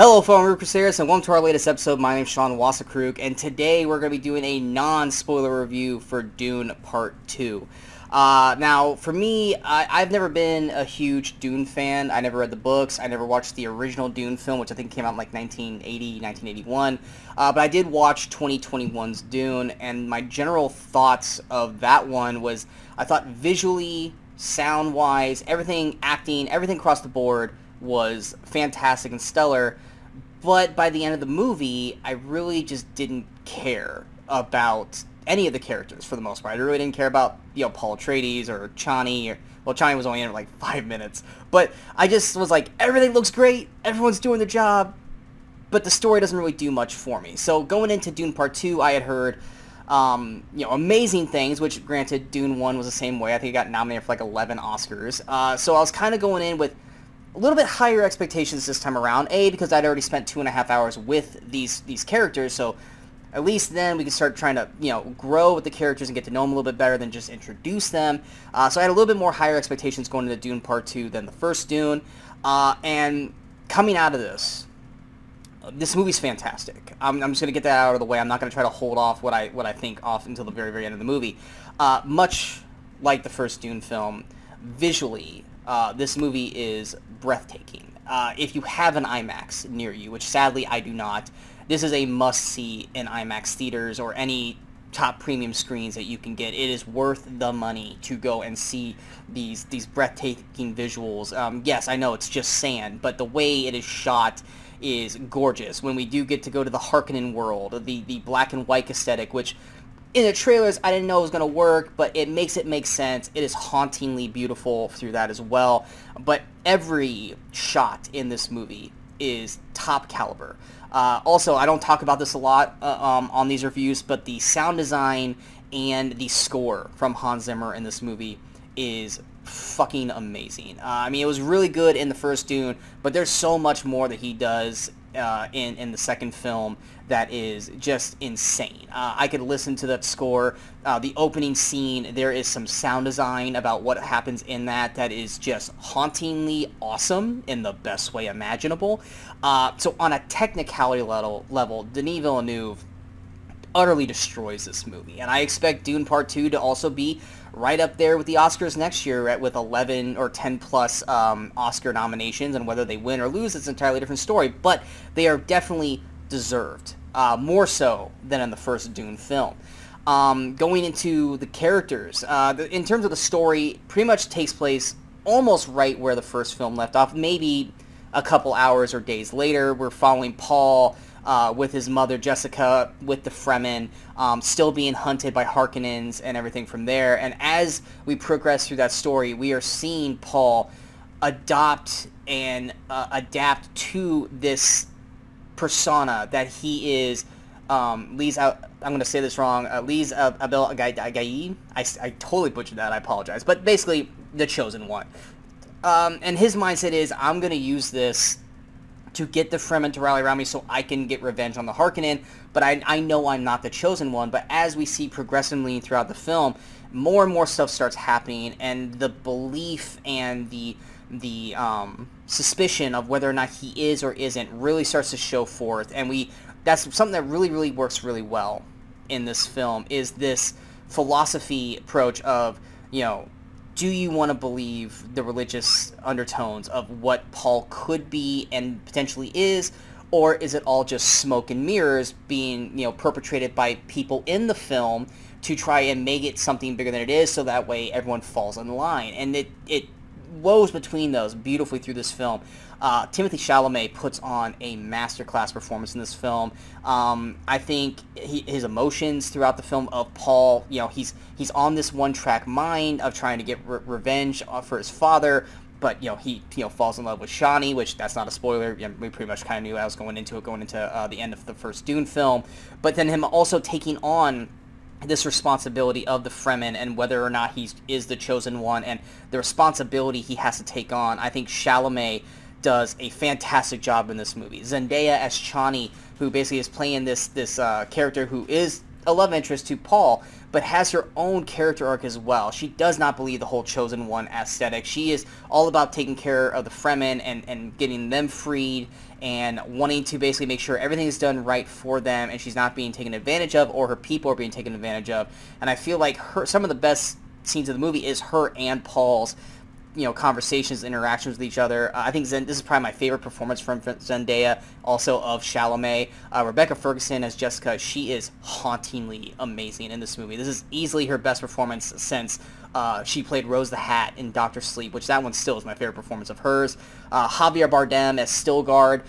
Hello, fellow Crusaders, and welcome to our latest episode. My name is Sean Wasserkrug, and today we're going to be doing a non-spoiler review for Dune Part 2. Now, for me, I've never been a huge Dune fan. I never read the books. I never watched the original Dune film, which I think came out in like 1980, 1981. But I did watch 2021's Dune, and my general thoughts of that one was, I thought visually, sound-wise, everything, acting, everything across the board was fantastic and stellar, but by the end of the movie, I really just didn't care about any of the characters for the most part. I really didn't care about, Paul Atreides or Chani. Well, Chani was only in it for like 5 minutes, but I just was like, everything looks great, everyone's doing their job, but the story doesn't really do much for me. So going into Dune Part 2, I had heard amazing things, which granted, Dune 1 was the same way. I think it got nominated for like 11 Oscars. So I was kind of going in with a little bit higher expectations this time around. A, because I'd already spent 2.5 hours with these characters, so at least then we could start trying to, grow with the characters and get to know them a little bit better than just introduce them. So I had a little bit more higher expectations going into Dune Part 2 than the first Dune. And coming out of this movie's fantastic. I'm just going to get that out of the way. I'm not going to try to hold off what I think off until the very, very end of the movie. Much like the first Dune film, visually, this movie is breathtaking. If you have an IMAX near you, which sadly I do not, this is a must-see in IMAX theaters or any top premium screens that you can get. It is worth the money to go and see these breathtaking visuals. Yes, I know it's just sand, but the way it is shot is gorgeous. When we do get to go to the Harkonnen world, the black and white aesthetic, which in the trailers, I didn't know it was going to work, but it makes it make sense. It is hauntingly beautiful through that as well. But every shot in this movie is top caliber. Also, I don't talk about this a lot on these reviews, but the sound design and the score from Hans Zimmer in this movie is fucking amazing. I mean, it was really good in the first Dune, but there's so much more that he does in the second film that is just insane. I could listen to that score. The opening scene, there is some sound design about what happens in that is just hauntingly awesome in the best way imaginable. So on a technicality level, Denis Villeneuve utterly destroys this movie, and I expect Dune Part 2 to also be right up there with the Oscars next year with 11 or 10 plus Oscar nominations, and whether they win or lose, it's an entirely different story, but they are definitely deserved, more so than in the first Dune film. Going into the characters, in terms of the story, pretty much takes place almost right where the first film left off, maybe a couple hours or days later. We're following Paul with his mother Jessica, with the Fremen, still being hunted by Harkonnens and everything from there. And as we progress through that story, we are seeing Paul adopt and adapt to this persona that he is, I'm going to say this wrong, Liz Abel Agayi. I totally butchered that, I apologize. But basically, the Chosen One. And his mindset is, I'm going to use this to get the Fremen to rally around me so I can get revenge on the Harkonnen, but I know I'm not the Chosen One. But as we see progressively throughout the film, more and more stuff starts happening, and the belief and the suspicion of whether or not he is or isn't really starts to show forth. And that's something that really, really works really well in this film, is this philosophy approach of, do you want to believe the religious undertones of what Paul could be and potentially is, or is it all just smoke and mirrors being, perpetrated by people in the film to try and make it something bigger than it is, so that way everyone falls in line? And it woes between those beautifully through this film. Timothée Chalamet puts on a masterclass performance in this film. I think his emotions throughout the film of Paul, he's on this one-track mind of trying to get revenge for his father, but he falls in love with Chani, which that's not a spoiler. We pretty much kind of knew I was going into the end of the first Dune film. But then him also taking on this responsibility of the Fremen and whether or not he is the Chosen One and the responsibility he has to take on. I think Chalamet does a fantastic job in this movie. Zendaya as Chani, who basically is playing this character who is a love interest to Paul, but has her own character arc as well. She does not believe the whole Chosen One aesthetic. She is all about taking care of the Fremen and getting them freed and wanting to basically make sure everything is done right for them, and she's not being taken advantage of, or her people are being taken advantage of. And I feel like some of the best scenes of the movie is her and Paul's, conversations, interactions with each other. I think this is probably my favorite performance from Zendaya, also of Chalamet. Rebecca Ferguson as Jessica, she is hauntingly amazing in this movie. This is easily her best performance since she played Rose the Hat in Doctor Sleep, which that one still is my favorite performance of hers. Javier Bardem as Stilgard.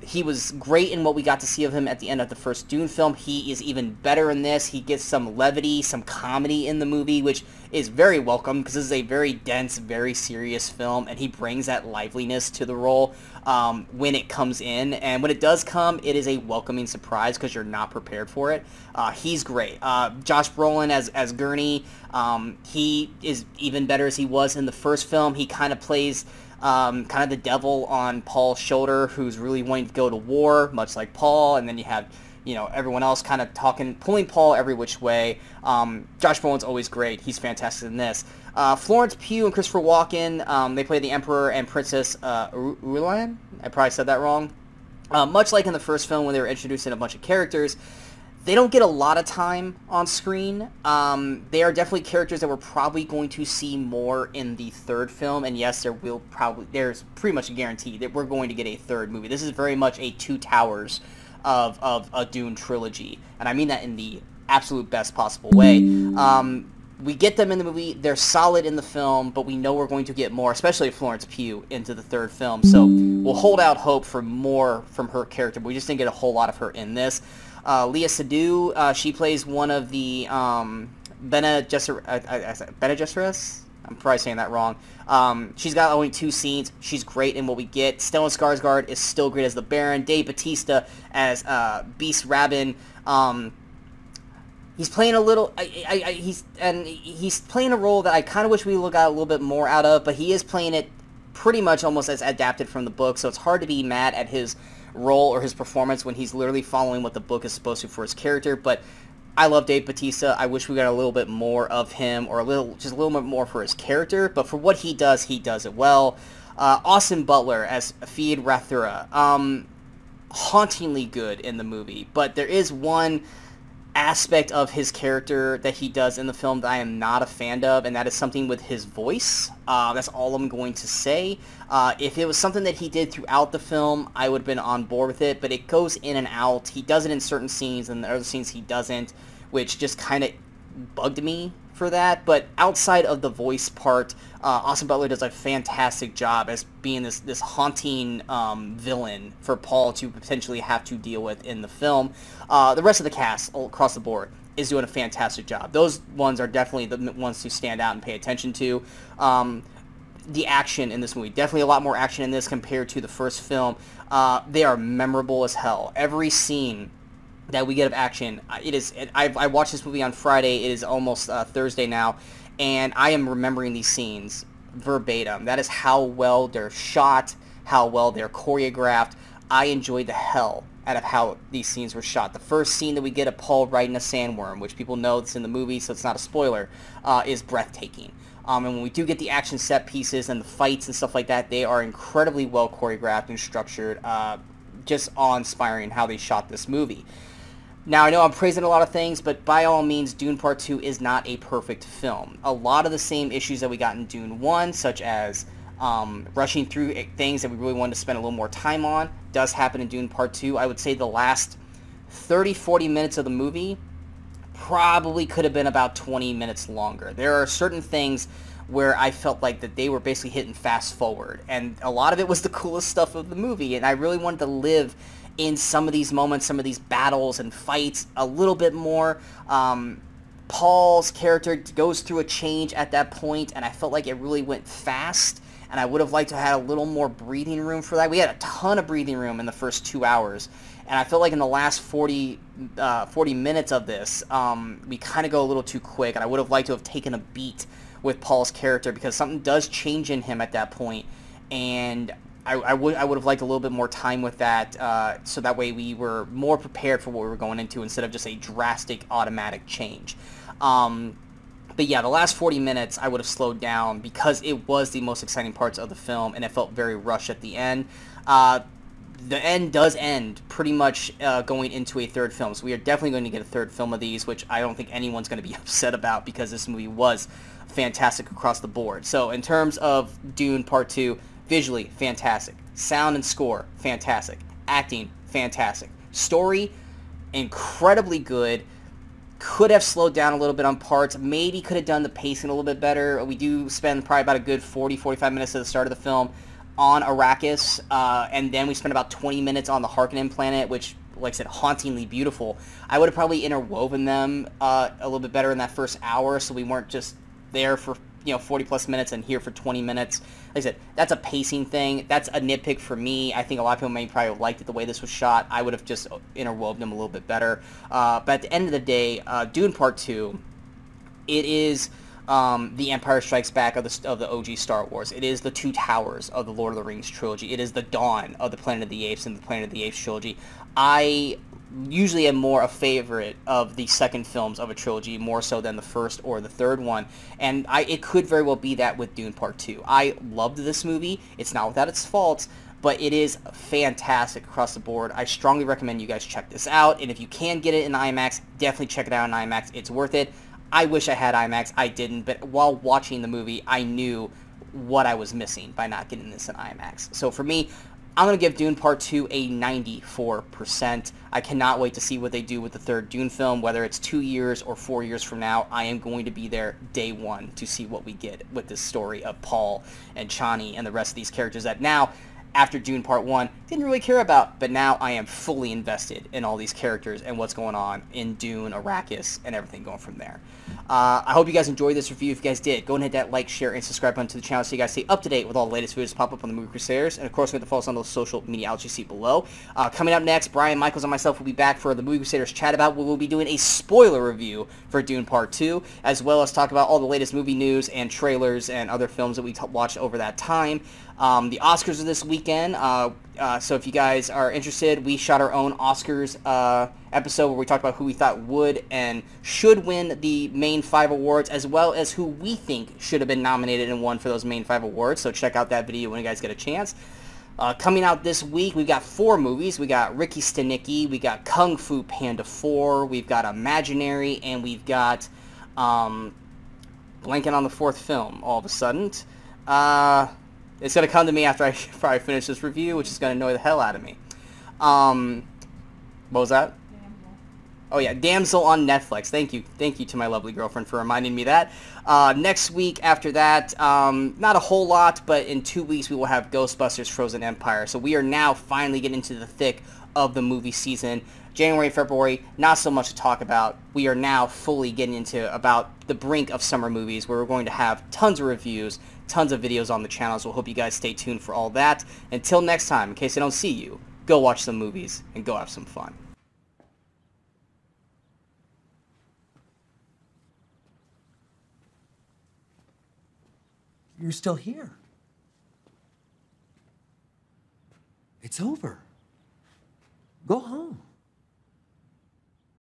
He was great in what we got to see of him at the end of the first Dune film. He is even better in this. He gets some levity, some comedy in the movie, which is very welcome because this is a very dense, very serious film, and he brings that liveliness to the role when it comes in. And when it does come, it is a welcoming surprise because you're not prepared for it. He's great. Josh Brolin as Gurney, he is even better as he was in the first film. He kind of plays kind of the devil on Paul's shoulder, who's really wanting to go to war, much like Paul, and then you have, everyone else kind of pulling Paul every which way. Josh Brolin's always great. He's fantastic in this. Florence Pugh and Christopher Walken, they play the Emperor and Princess Ulan. I probably said that wrong. Much like in the first film when they were introducing a bunch of characters, they don't get a lot of time on screen. They are definitely characters that we're probably going to see more in the third film, and yes, there's pretty much a guarantee that we're going to get a third movie. This is very much a Two Towers of a Dune trilogy, and I mean that in the absolute best possible way. We get them in the movie, they're solid in the film, but we know we're going to get more, especially Florence Pugh, into the third film, so we'll hold out hope for more from her character, but we just didn't get a whole lot of her in this. Leah Seydoux, she plays one of the Bene Gesserit. I'm probably saying that wrong. She's got only 2 scenes. She's great in what we get. Stellan Skarsgård is still great as the Baron. Dave Bautista as Beast Rabin. He's playing a little. He's playing a role that I kind of wish we got a little bit more out of, but he is playing it pretty much almost as adapted from the book. So it's hard to be mad at his role or his performance when he's literally following what the book is supposed to for his character. But I love Dave Bautista. I wish we got a little bit more of him, or just a little bit more for his character, but for what he does it well. Austin Butler as Feyd Rathura, hauntingly good in the movie, but there is one aspect of his character that he does in the film that I am not a fan of, and that is something with his voice. That's all I'm going to say. If it was something that he did throughout the film, I would have been on board with it, but it goes in and out. He does it in certain scenes, and the other scenes he doesn't, which just kind of bugged me for that. But outside of the voice part, Austin Butler does a fantastic job as being this haunting villain for Paul to potentially have to deal with in the film. The rest of the cast across the board is doing a fantastic job. Those ones are definitely the ones to stand out and pay attention to. The action in this movie, definitely a lot more action in this compared to the first film. They are memorable as hell. Every scene that we get of action, I watched this movie on Friday. It is almost Thursday now, and I am remembering these scenes verbatim. That is how well they're shot, how well they're choreographed. I enjoyed the hell out of how these scenes were shot. The first scene that we get of Paul riding a sandworm, which people know it's in the movie, so it's not a spoiler, is breathtaking. And when we do get the action set pieces and the fights and stuff like that, they are incredibly well choreographed and structured. Just awe-inspiring how they shot this movie. Now, I know I'm praising a lot of things, but by all means, Dune Part 2 is not a perfect film. A lot of the same issues that we got in Dune 1, such as rushing through things that we really wanted to spend a little more time on, does happen in Dune Part 2. I would say the last 30-40 minutes of the movie probably could have been about 20 minutes longer. There are certain things where I felt like that they were basically hitting fast forward, and a lot of it was the coolest stuff of the movie, and I really wanted to live in some of these moments, some of these battles and fights a little bit more. Paul's character goes through a change at that point, and I felt like it really went fast, and I would have liked to have had a little more breathing room for that. We had a ton of breathing room in the first 2 hours, and I felt like in the last 40 minutes of this, we kind of go a little too quick, and I would have liked to have taken a beat with Paul's character, because something does change in him at that point, and I would have liked a little bit more time with that, so that way we were more prepared for what we were going into instead of just a drastic automatic change. But yeah, the last 40 minutes I would have slowed down because it was the most exciting parts of the film, and it felt very rushed at the end. The end does end pretty much going into a third film, so we are definitely going to get a third film of these, which I don't think anyone's going to be upset about because this movie was fantastic across the board. So in terms of Dune Part 2, visually, fantastic. Sound and score, fantastic. Acting, fantastic. Story, incredibly good. Could have slowed down a little bit on parts. Maybe could have done the pacing a little bit better. We do spend probably about a good 40-45 minutes at the start of the film on Arrakis, and then we spent about 20 minutes on the Harkonnen planet, which, like I said, hauntingly beautiful. I would have probably interwoven them a little bit better in that first hour, so we weren't just there for 40 plus minutes and here for 20 minutes. Like I said, that's a pacing thing. That's a nitpick for me. I think a lot of people may probably have liked it the way this was shot. I would have just interwoven them a little bit better. But at the end of the day, Dune Part 2, it is the Empire Strikes Back of the OG Star Wars. It is the Two Towers of the Lord of the Rings trilogy. It is the dawn of the Planet of the Apes and the Planet of the Apes trilogy. I usually am more a favorite of the second films of a trilogy, more so than the first or the third one, and it could very well be that with Dune Part 2. I loved this movie. It's not without its faults, but it is fantastic across the board. I strongly recommend you guys check this out, and if you can get it in IMAX, definitely check it out in IMAX. It's worth it. I wish I had IMAX. I didn't, but while watching the movie, I knew what I was missing by not getting this in IMAX. So for me, I'm going to give Dune Part 2 a 94%. I cannot wait to see what they do with the third Dune film, whether it's 2 years or 4 years from now. I am going to be there day one to see what we get with this story of Paul and Chani and the rest of these characters that now, after Dune Part 1, didn't really care about, but now I am fully invested in all these characters and what's going on in Dune, Arrakis, and everything going from there. I hope you guys enjoyed this review. If you guys did, go and hit that like, share, and subscribe button to the channel so you guys stay up to date with all the latest videos pop up on the Movie Crusaders. And of course, we have to follow us on those social media outlets you see below. Coming up next, Brian Michaels and myself will be back for the Movie Crusaders chat about. We will be doing a spoiler review for Dune Part 2, as well as talk about all the latest movie news and trailers and other films that we watched over that time. The Oscars are this weekend, so if you guys are interested, we shot our own Oscars episode where we talked about who we thought would and should win the main 5 awards, as well as who we think should have been nominated and won for those main 5 awards. So check out that video when you guys get a chance. Coming out this week, we've got 4 movies. We got Ricky Stenicki, we got Kung Fu Panda 4, we've got Imaginary, and we've got blanking on the 4th film all of a sudden. It's going to come to me after I finish this review, which is going to annoy the hell out of me. What was that? Damsel. Oh yeah, Damsel on Netflix. Thank you to my lovely girlfriend for reminding me that. Next week after that, not a whole lot, but in 2 weeks we will have Ghostbusters Frozen Empire. So we are now finally getting into the thick of the movie season. January, February, not so much to talk about. We are now fully getting into about the brink of summer movies, where we're going to have tons of reviews, tons of videos on the channel, so hope you guys stay tuned for all that. Until next time, in case I don't see you, go watch some movies and go have some fun. You're still here. It's over. Go home.